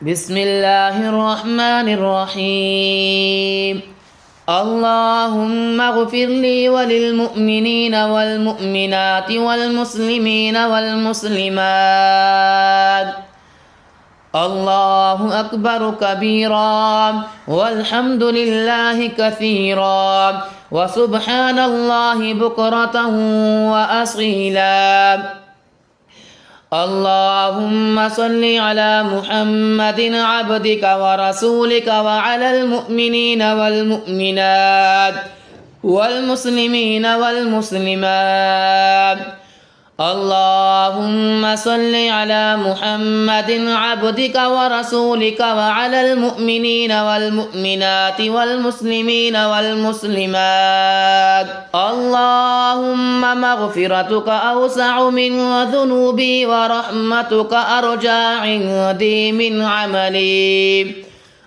بسم الله الرحمن الرحيم. اللهم اغفر لي وللمؤمنين والمؤمنات والمسلمين والمسلمات. الله أكبر كبيرا والحمد لله كثيرا وسبحان الله بكرة وأصيلا. اللهم صل على محمد عبدك ورسولك وعلى المؤمنين والمؤمنات والمسلمين والمسلمات. اللهم صل على محمد عبدك ورسولك وعلى المؤمنين والمؤمنات والمسلمين والمسلمات. اللهم مغفرتك أوسع من ذنوبي ورحمتك أرجى عندي من عملي.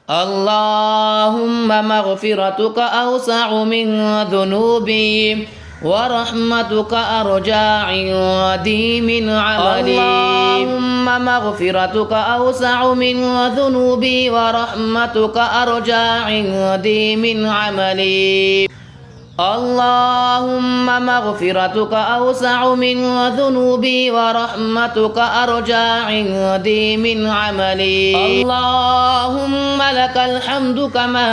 اللهم مغفرتك أوسع من ذنوبي ورحمتك أرجى عندي من عملي. اللهم مغفرتك أوسع من ذنوبي ورحمتك أرجى عندي من عملي. اللهم مغفرتك أوسع من ذنوبي ورحمتك أرجى عندي من عملي. اللهم لك الحمد كما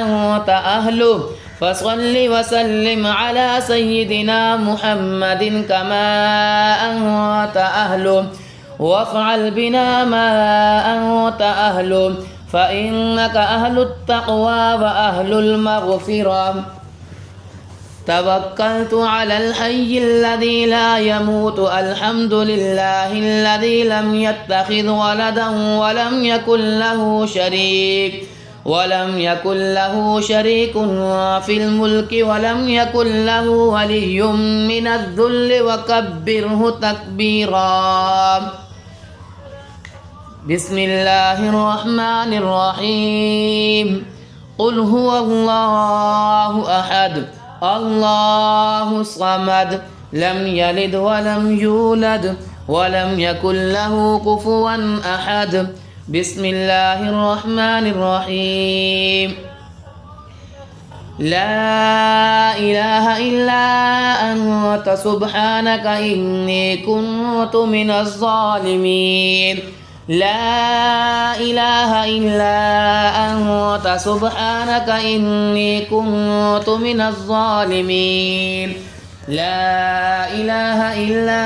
أنت أهله، فصل وسلم على سيدنا محمد كما أنت أهله، وافعل بنا ما أنت أهله، فإنك أهل التقوى وأهل المغفرة. توكلت على الحي الذي لا يموت. الحمد لله الذي لم يتخذ ولدا ولم يكن له شريك في الملك ولم يكن له ولي من الذل وكبره تكبيرا. بسم الله الرحمن الرحيم. قل هو الله أحد الله الصمد لم يلد ولم يولد ولم يكن له كفوا أحد. بسم الله الرحمن الرحيم. لا إله إلا أنت سبحانك إني كنت من الظالمين. لا إله إلا أنت سبحانك إني كنت من الظالمين. لا إله إلا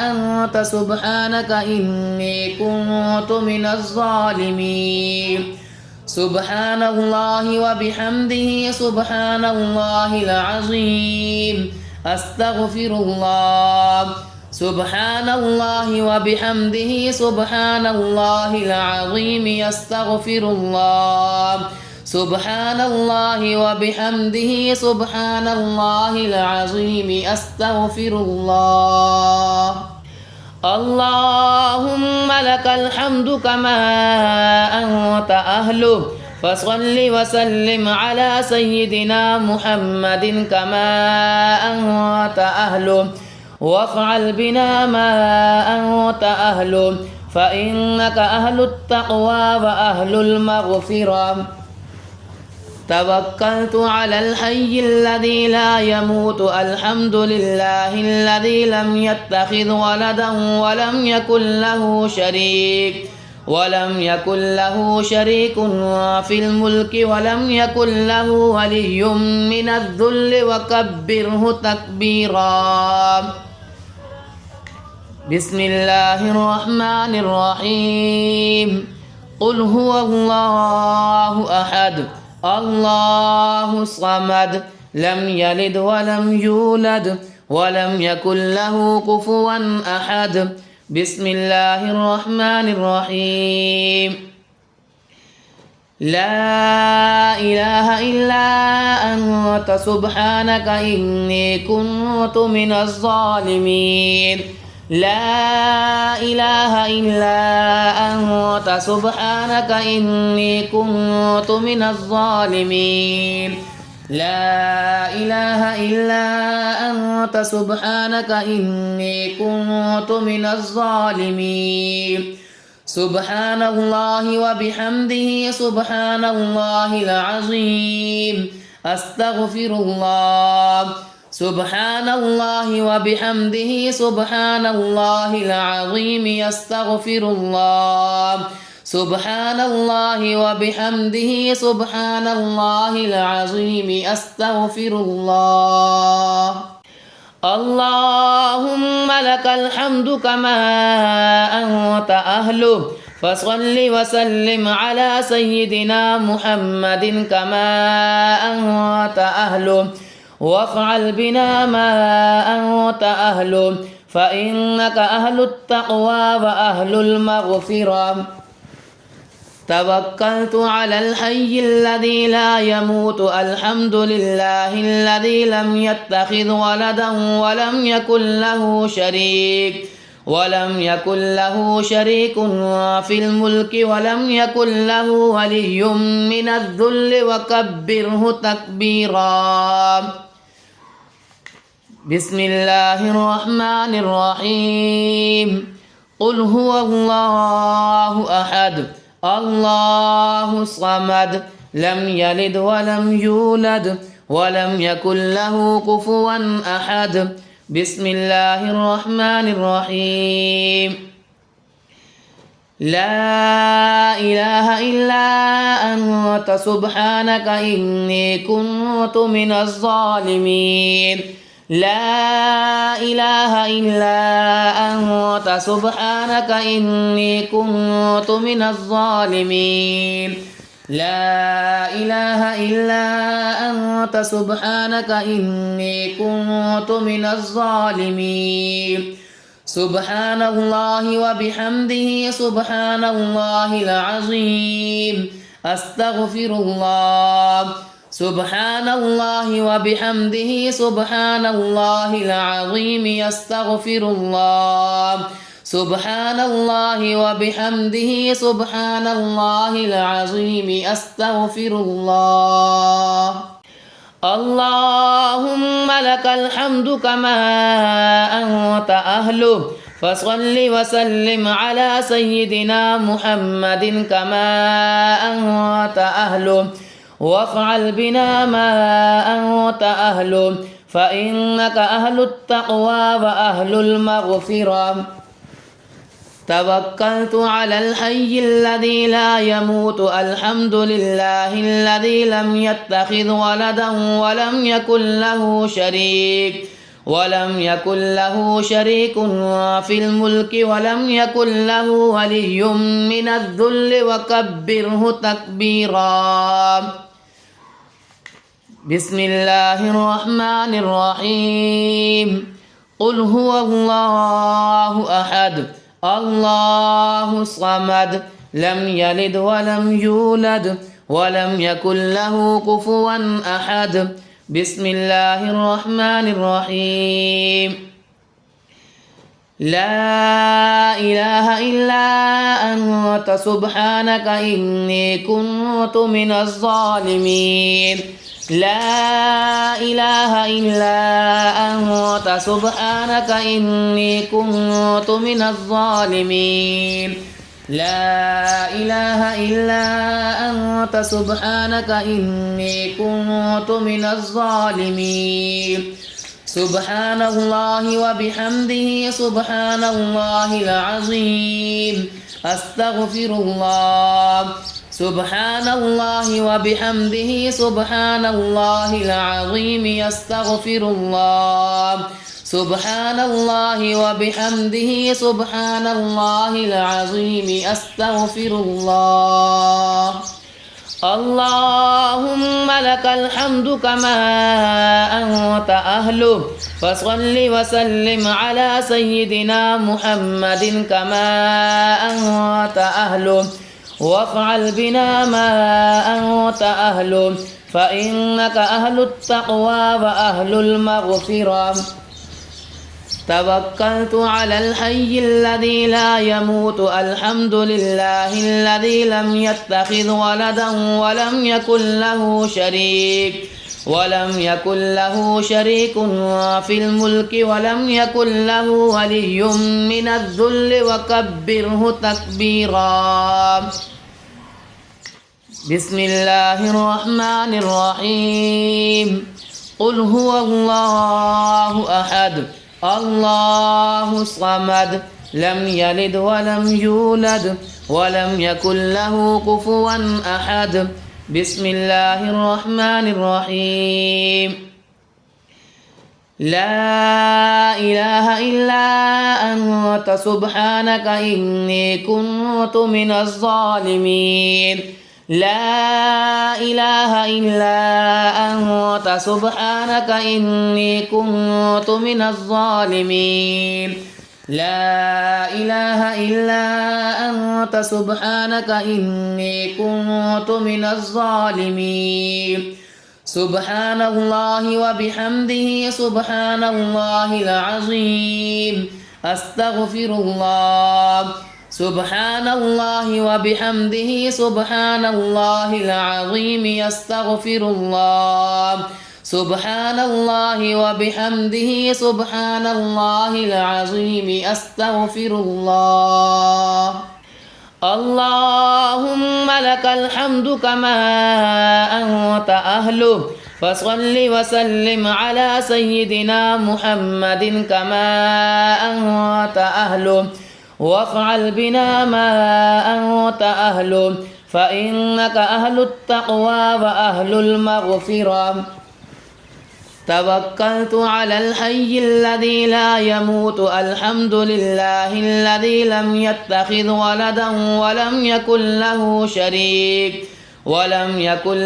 أنت سبحانك إني كنت من الظالمين. سبحان الله وبحمده سبحان الله العظيم. أستغفر الله. سبحان الله وبحمده سبحان الله العظيم. يستغفر الله. سبحان الله وبحمده سبحان الله العظيم. أستغفر الله. اللهم لك الحمد كما أنت أهله، فصل وسلم على سيدنا محمد كما أنت أهله، وافعل بنا ما أنت أهله، فإنك أهل التقوى وأهل المغفرة. توكلت على الحي الذي لا يموت. الحمد لله الذي لم يتخذ ولدا ولم يكن له شريك في الملك ولم يكن له ولي من الذل وكبره تكبيرا. بسم الله الرحمن الرحيم. قل هو الله أحد الله الصمد لم يلد ولم يولد ولم يكن له كفوا أحد. بسم الله الرحمن الرحيم. لا إله إلا أنت سبحانك إني كنت من الظالمين. لا إله إلا أنت سبحانك إني كنت من الظالمين. لا إله إلا أنت سبحانك إني كنت من الظالمين. سبحان الله وبحمده سبحان الله العظيم أستغفر الله سبحان الله وبحمده سبحان الله العظيم أستغفر الله سبحان الله وبحمده سبحان الله العظيم أستغفر الله اللهم لك الحمد كما أنت أهله فصل وسلم على سيدنا محمد كما أنت أهله وافعل بنا ما أنت أهله فإنك أهل التقوى وأهل المغفرة توكلت على الحي الذي لا يموت الحمد لله الذي لم يتخذ ولدا ولم يكن له شريك في الملك ولم يكن له ولي من الذل وكبره تكبيرا بسم الله الرحمن الرحيم قل هو الله أحد الله الصمد لم يلد ولم يولد ولم يكن له كفوا أحد بسم الله الرحمن الرحيم لا إله إلا أنت سبحانك إني كنت من الظالمين لا إله إلا أنت سبحانك إني كنت من الظالمين لا إله إلا أنت سبحانك إني كنت من الظالمين سبحان الله وبحمده سبحان الله العظيم أستغفر الله سبحان الله وبحمده سبحان الله العظيم أستغفر الله سبحان الله وبحمده سبحان الله العظيم أستغفر الله اللهم لك الحمد كما أنت أهله فصل وسلم على سيدنا محمد كما أنت أهله وافعل بنا ما أنت أهله فإنك أهل التقوى وأهل المغفرة توكلت على الحي الذي لا يموت الحمد لله الذي لم يتخذ ولدا ولم يكن له شريك في الملك ولم يكن له ولي من الذل وكبره تكبيرا بسم الله الرحمن الرحيم قل هو الله أحد الله الصمد لم يلد ولم يولد ولم يكن له كفوا أحد بسم الله الرحمن الرحيم لا إله إلا أنت سبحانك إني كنت من الظالمين لا إله إلا أنت سبحانك إني كنت من الظالمين لا إله إلا أنت سبحانك إني كنت من الظالمين سبحان الله وبحمده سبحان الله العظيم أستغفر الله سبحان الله وبحمده سبحان الله العظيم أستغفر الله سبحان الله وبحمده سبحان الله العظيم أستغفر الله اللهم لك الحمد كما أنت أهله فصل وسلم على سيدنا محمد كما أنت أهله وافعل بنا ما أنت أهله فإنك أهل التقوى وأهل المغفرة توكلت على الحي الذي لا يموت الحمد لله الذي لم يتخذ ولدا ولم يكن له شريك في الملك ولم يكن له ولي من الذل وكبره تكبيرا. بسم الله الرحمن الرحيم. قل هو الله أحد الله الصمد لم يلد ولم يولد ولم يكن له كفوا أحد. بسم الله الرحمن الرحيم. لا إله إلا أنت سبحانك إني كنت من الظالمين. لا إله إلا أنت سبحانك إني كنت من الظالمين. لا إله إلا أنت سبحانك إني كنت من الظالمين. سبحان الله وبحمده سبحان الله العظيم. أستغفر الله. سبحان الله وبحمده سبحان الله العظيم. يستغفر الله. سبحان الله وبحمده سبحان الله العظيم. أستغفر الله. اللهم لك الحمد كما أنت أهله فصل وسلم على سيدنا محمد كما أنت أهله وافعل بنا ما أنت أهله فإنك أهل التقوى وأهل المغفرة. توكلت على الحي الذي لا يموت. الحمد لله الذي لم يتخذ ولدا ولم يكن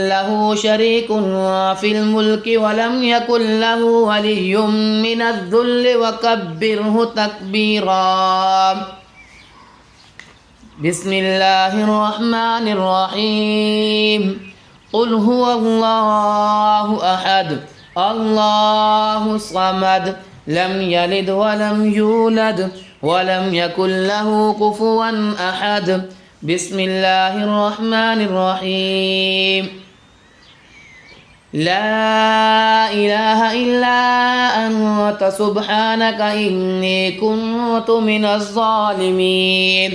له شريك في الملك ولم يكن له ولي من الذل وكبره تكبيرا. بسم الله الرحمن الرحيم. قل هو الله أحد الله الصمد لم يلد ولم يولد ولم يكن له كفوا أحد. بسم الله الرحمن الرحيم. لا إله إلا أنت سبحانك إني كنت من الظالمين.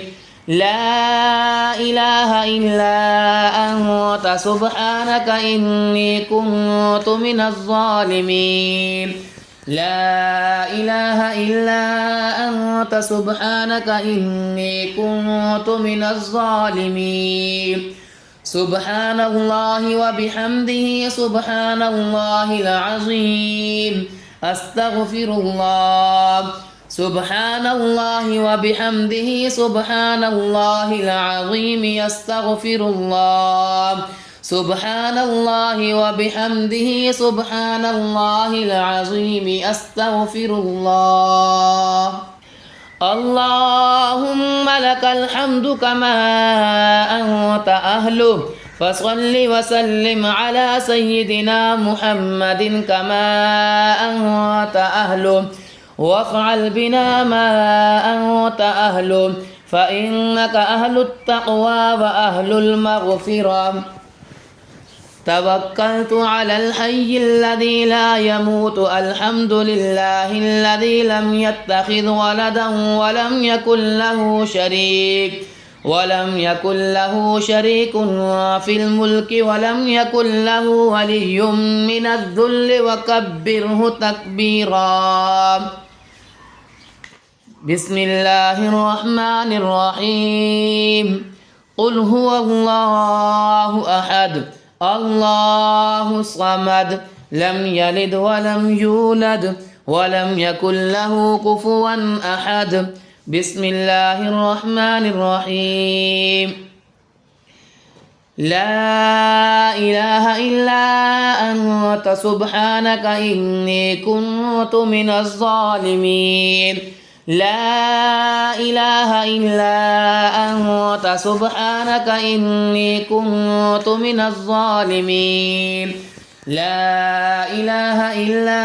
لا إله إلا أنت سبحانك إني كنت من الظالمين. لا إله إلا أنت سبحانك إني كنت من الظالمين. سبحان الله وبحمده سبحان الله العظيم. أستغفر الله. سبحان الله وبحمده سبحان الله العظيم. يستغفر الله. سبحان الله وبحمده سبحان الله العظيم. أستغفر الله. اللهم لك الحمد كما أنت أهله فصل وسلم على سيدنا محمد كما أنت أهله وافعل بنا ما أنت أهله فإنك أهل التقوى وأهل المغفرة. توكلت على الحي الذي لا يموت. الحمد لله الذي لم يتخذ ولدا ولم يكن له شريك في الملك ولم يكن له ولي من الذل وكبره تكبيرا. بسم الله الرحمن الرحيم. قل هو الله أحد الله الصمد لم يلد ولم يولد ولم يكن له كفوا أحد. بسم الله الرحمن الرحيم. لا إله إلا أنت سبحانك إني كنت من الظالمين. لا إله إلا أنت سبحانك إني كنت من الظالمين. لا إله إلا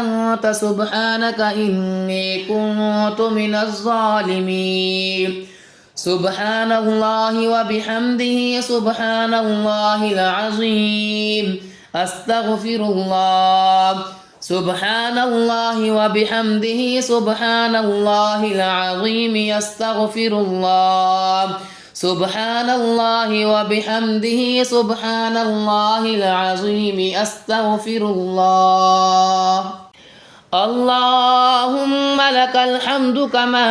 أنت سبحانك إني كنت من الظالمين. سبحان الله وبحمده سبحان الله العظيم. أستغفر الله. سبحان الله وبحمده سبحان الله العظيم أستغفر الله. سبحان الله وبحمده سبحان الله العظيم أستغفر الله. اللهم لك الحمد كما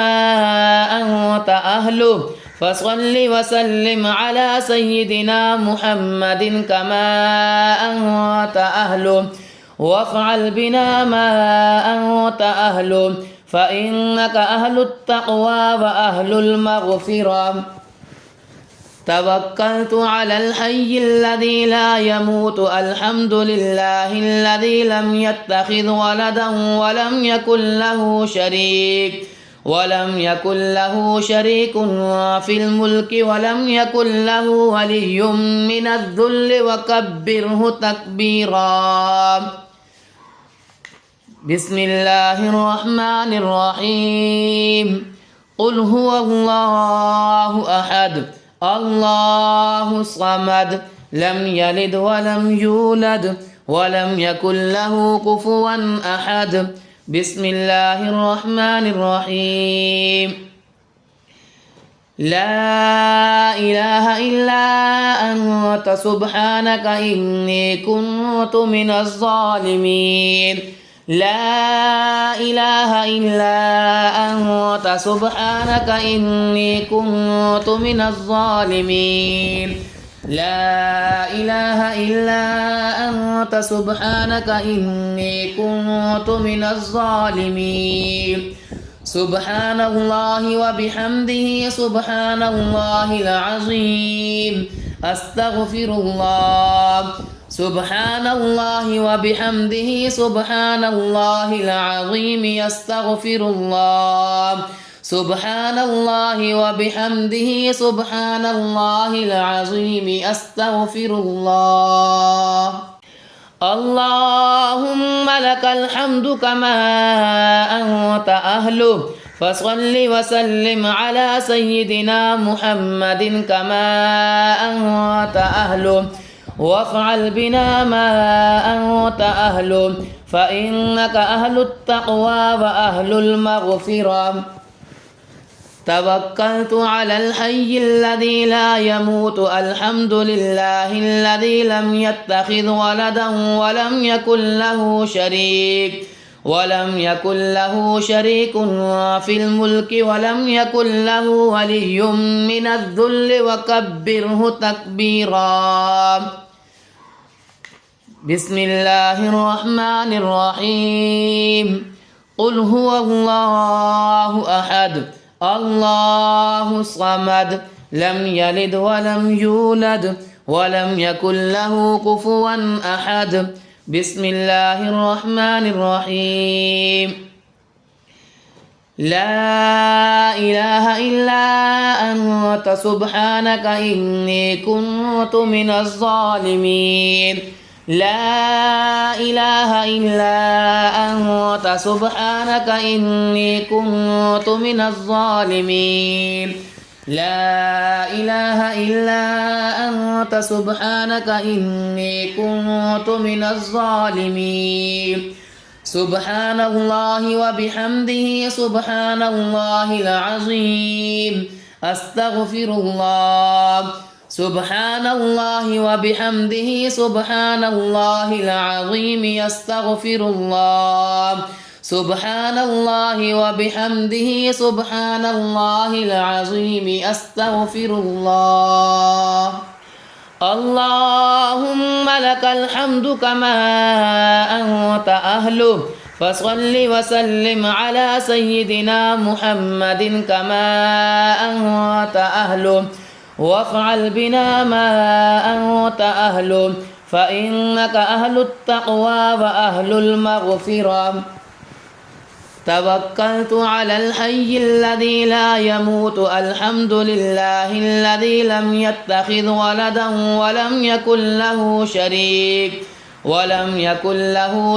أنت أهله، فصل وسلم على سيدنا محمد كما أنت أهله، وافعل بنا ما أنت أهله، فإنك أهل التقوى وأهل المغفرة. توكلت على الحي الذي لا يموت. الحمد لله الذي لم يتخذ ولدا ولم يكن له شريك في الملك ولم يكن له ولي من الذل وكبره تكبيرا. بسم الله الرحمن الرحيم. قل هو الله أحد الله الصمد لم يلد ولم يولد ولم يكن له كفوا أحد. بسم الله الرحمن الرحيم. لا إله إلا أنت سبحانك إني كنت من الظالمين. لا إله إلا أنت سبحانك إني كنت من الظالمين. لا إله إلا أنت سبحانك إني كنت من الظالمين. سبحان الله وبحمده سبحان الله العظيم أستغفر الله. سبحان الله وبحمده سبحان الله العظيم أستغفر الله. سبحان الله وبحمده سبحان الله العظيم أستغفر الله. اللهم لك الحمد كما أنت أهله، فصل وسلم على سيدنا محمد كما أنت أهله، وافعل بنا ما أنت أهله، فإنك أهل التقوى وأهل المغفرة. توكلت على الحي الذي لا يموت. الحمد لله الذي لم يتخذ ولدا ولم يكن له شريك في الملك ولم يكن له ولي من الذل وكبره تكبيرا. بسم الله الرحمن الرحيم. قل هو الله أحد الله الصمد لم يلد ولم يولد ولم يكن له كفوا أحد. بسم الله الرحمن الرحيم. لا إله إلا أنت سبحانك إني كنت من الظالمين. لا إله إلا أنت سبحانك إني كنت من الظالمين. لا إله إلا أنت سبحانك إني كنت من الظالمين. سبحان الله وبحمده سبحان الله العظيم أستغفر الله. سبحان الله وبحمده سبحان الله العظيم أستغفر الله. سبحان الله وبحمده سبحان الله العظيم أستغفر الله. اللهم لك الحمد كما أنت أهله، فصل وسلم على سيدنا محمد كما أنت أهله، وافعل بنا ما أنت أهله، فإنك أهل التقوى وأهل المغفرة. توكلت على الحي الذي لا يموت. الحمد لله الذي لم يتخذ ولدا ولم يكن له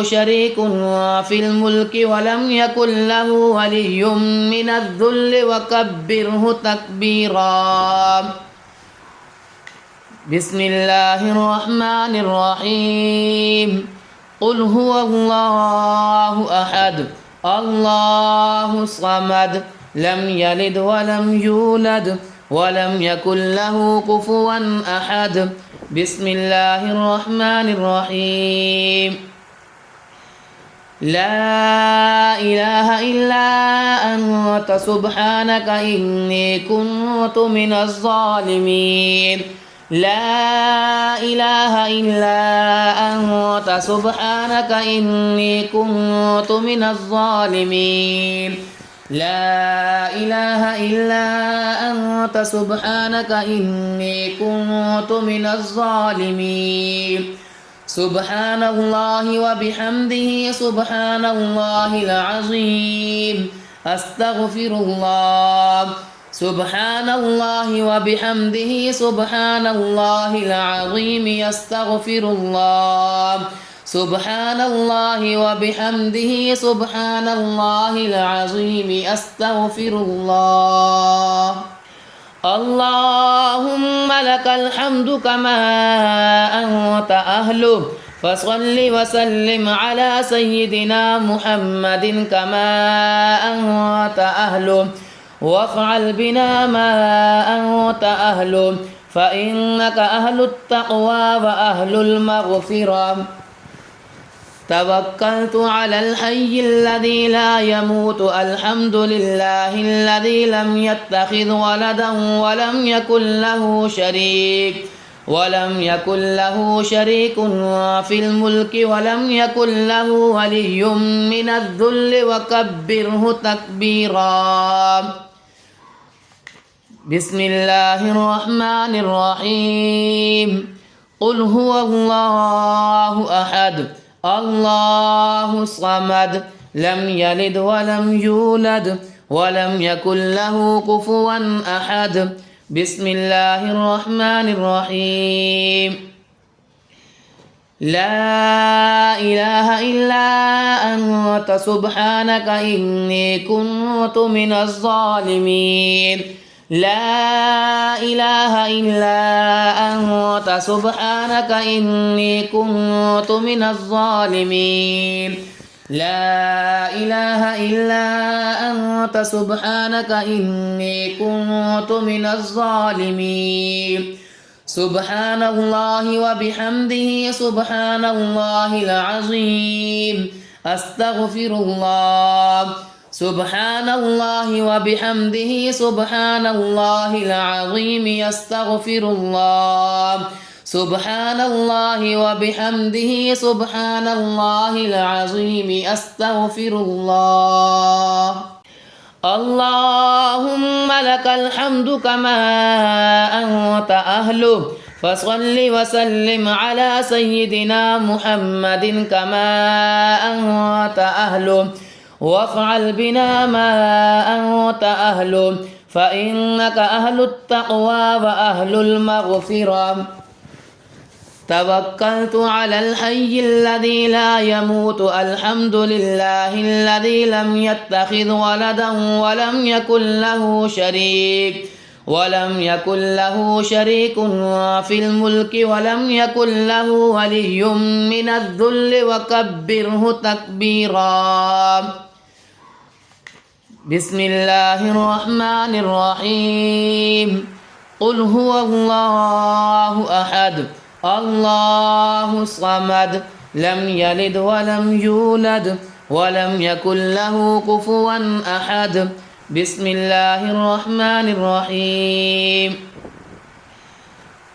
شريك في الملك ولم يكن له ولي من الذل وكبره تكبيرا. بسم الله الرحمن الرحيم قل هو الله أحد الله الصمد لم يلد ولم يولد ولم يكن له كفوا أحد بسم الله الرحمن الرحيم لا إله إلا أنت سبحانك إني كنت من الظالمين لا إله إلا أنت سبحانك إني كنت من الظالمين لا إله إلا أنت سبحانك إني كنت من الظالمين سبحان الله وبحمده سبحان الله العظيم أستغفر الله سبحان الله وبحمده سبحان الله العظيم يستغفر الله سبحان الله وبحمده سبحان الله العظيم أستغفر الله اللهم لك الحمد كما أنت أهله فصل وسلم على سيدنا محمد كما أنت أهله وافعل بنا ما أنت أهله فإنك أهل التقوى وأهل المغفرة توكلت على الحي الذي لا يموت الحمد لله الذي لم يتخذ ولدا ولم يكن له شريك في الملك ولم يكن له ولي من الذل وكبره تكبيرا بسم الله الرحمن الرحيم قل هو الله أحد الله الصمد لم يلد ولم يولد ولم يكن له كفوا أحد بسم الله الرحمن الرحيم لا إله إلا أنت سبحانك إني كنت من الظالمين لا إله إلا أنت سبحانك إني كنت من الظالمين لا إله إلا أنت سبحانك إني كنت من الظالمين سبحان الله وبحمده سبحان الله العظيم أستغفر الله سبحان الله وبحمده سبحان الله العظيم يستغفر الله سبحان الله وبحمده سبحان الله العظيم أستغفر الله اللهم لك الحمد كما أنت أهله فصل وسلم على سيدنا محمد كما أنت أهله وافعل بنا ما أنت أهله فإنك أهل التقوى وأهل المغفرة توكلت على الحي الذي لا يموت الحمد لله الذي لم يتخذ ولدا ولم يكن له شريك في الملك ولم يكن له ولي من الذل وكبره تكبيرا بسم الله الرحمن الرحيم قل هو الله أحد الله الصمد لم يلد ولم يولد ولم يكن له كفوا أحد بسم الله الرحمن الرحيم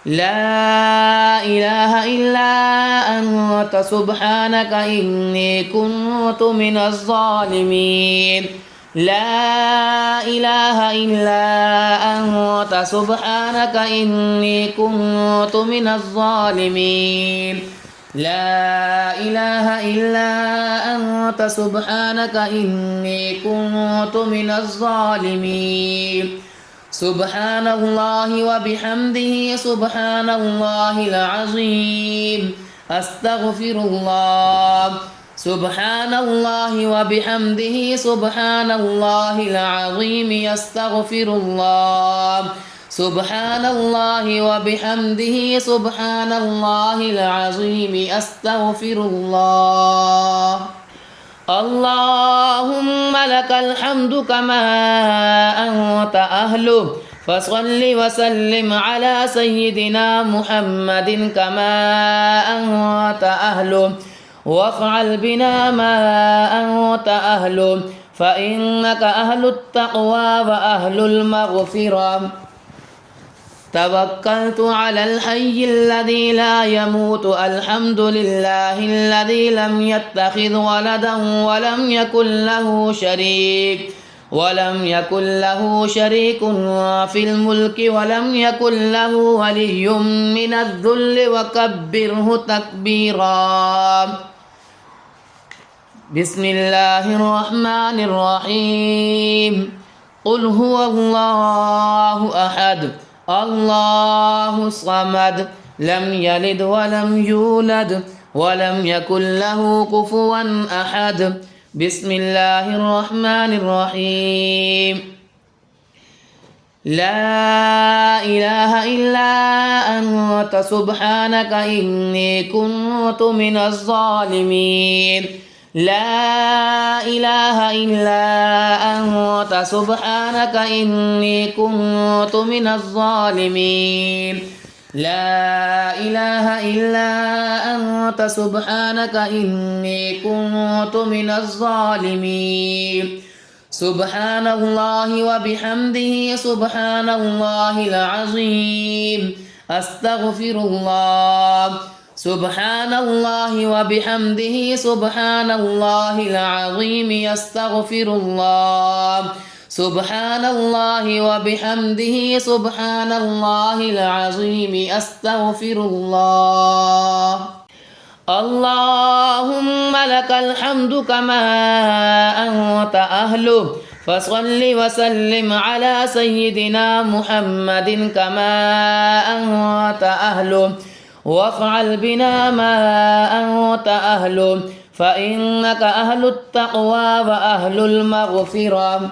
لا إله إلا أنت سبحانك إني كنت من الظالمين لا إله إلا أنت سبحانك إني كنت من الظالمين لا إله إلا أنت سبحانك إني كنت من الظالمين سبحان الله وبحمده سبحان الله العظيم أستغفر الله سبحان الله وبحمده سبحان الله العظيم يستغفر الله سبحان الله وبحمده سبحان الله العظيم أستغفر الله. اللهم لك الحمد كما أنت أهله، فصل وسلم على سيدنا محمد كما أنت أهله، وافعل بنا ما أنت أهله، فإنك أهل التقوى وأهل المغفرة. توكلت على الحي الذي لا يموت، الحمد لله الذي لم يتخذ ولدا ولم يكن له شريك في الملك ولم يكن له ولي من الذل وكبره تكبيرا. بسم الله الرحمن الرحيم. قل هو الله أحد الله الصمد لم يلد ولم يولد ولم يكن له كفوا أحد. بسم الله الرحمن الرحيم. لا إله إلا أنت سبحانك إني كنت من الظالمين. لا إله إلا أنت سبحانك إني كنت من الظالمين. لا إله إلا أنت سبحانك إني كنت من الظالمين. سبحان الله وبحمده سبحان الله العظيم أستغفر الله. سبحان الله وبحمده سبحان الله العظيم أستغفر الله. سبحان الله وبحمده سبحان الله العظيم أستغفر الله. اللهم لك الحمد كما أنت أهله، فصل وسلم على سيدنا محمد كما أنت أهله، وافعل بنا ما أنت أهله، فإنك أهل التقوى وأهل المغفرة.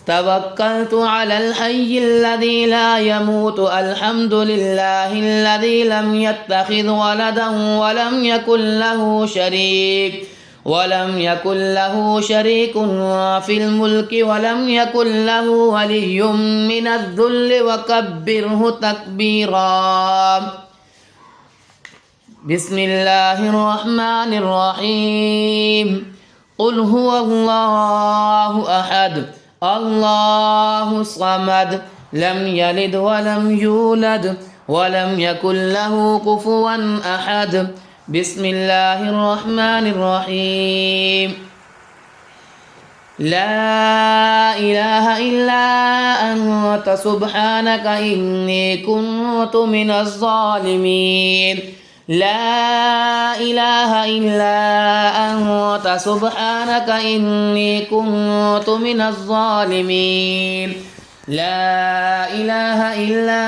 توكلت على الحي الذي لا يموت، الحمد لله الذي لم يتخذ ولدا ولم يكن له شريك في الملك ولم يكن له ولي من الذل وكبره تكبيرا. بسم الله الرحمن الرحيم. قل هو الله أحد الله الصمد لم يلد ولم يولد ولم يكن له كفوا أحد. بسم الله الرحمن الرحيم. لا إله إلا أنت سبحانك إني كنت من الظالمين. لا إله إلا أنت سبحانك إني كنت من الظالمين. لا إله إلا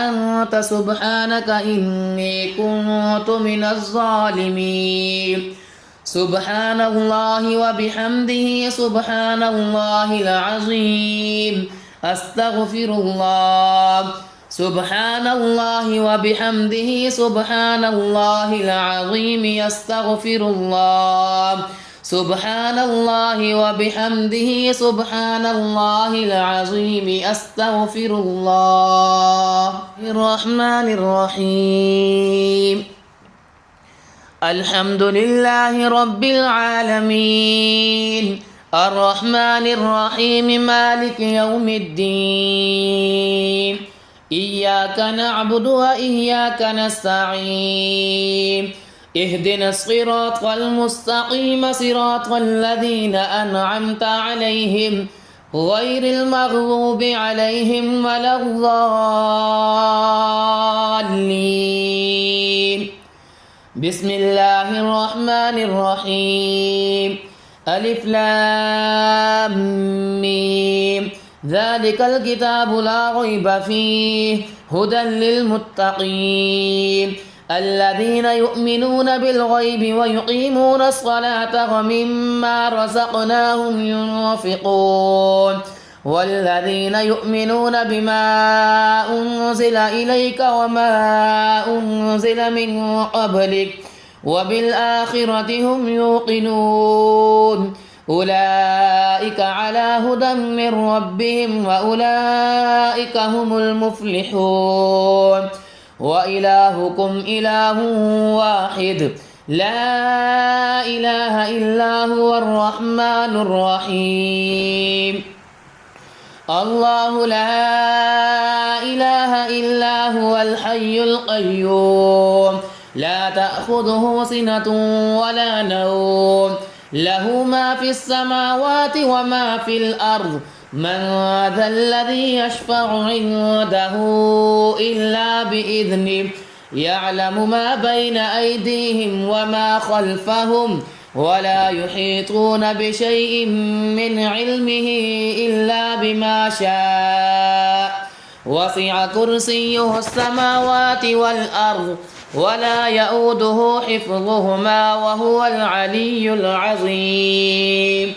أنت سبحانك إني كنت من الظالمين. سبحان الله وبحمده سبحان الله العظيم أستغفر الله. سبحان الله وبحمده سبحان الله العظيم أستغفر الله. سبحان الله وبحمده سبحان الله العظيم أستغفر الله. الرحمن الرحيم. الحمد لله رب العالمين الرحمن الرحيم مالك يوم الدين. إياك نعبد وإياك نستعين. اهدنا الصراط المستقيم صراط الذين أنعمت عليهم غير المغضوب عليهم ولا الضالين. بسم الله الرحمن الرحيم. ألف لام ميم. ذلك الكتاب لا ريب فيه هدى للمتقين الذين يؤمنون بالغيب ويقيمون الصلاة ومما رزقناهم ينفقون والذين يؤمنون بما أنزل إليك وما أنزل من قبلك وبالآخرة هم يوقنون أولئك على هدى من ربهم وأولئك هم المفلحون وإلهكم إله واحد لا إله إلا هو الرحمن الرحيم الله لا إله إلا هو الحي القيوم لا تأخذه سنة ولا نوم له ما في السماوات وما في الأرض من ذا الذي يشفع عنده إلا بإذنه يعلم ما بين أيديهم وما خلفهم ولا يحيطون بشيء من علمه إلا بما شاء وسع كرسيه السماوات والأرض ولا يؤوده حفظهما وهو العلي العظيم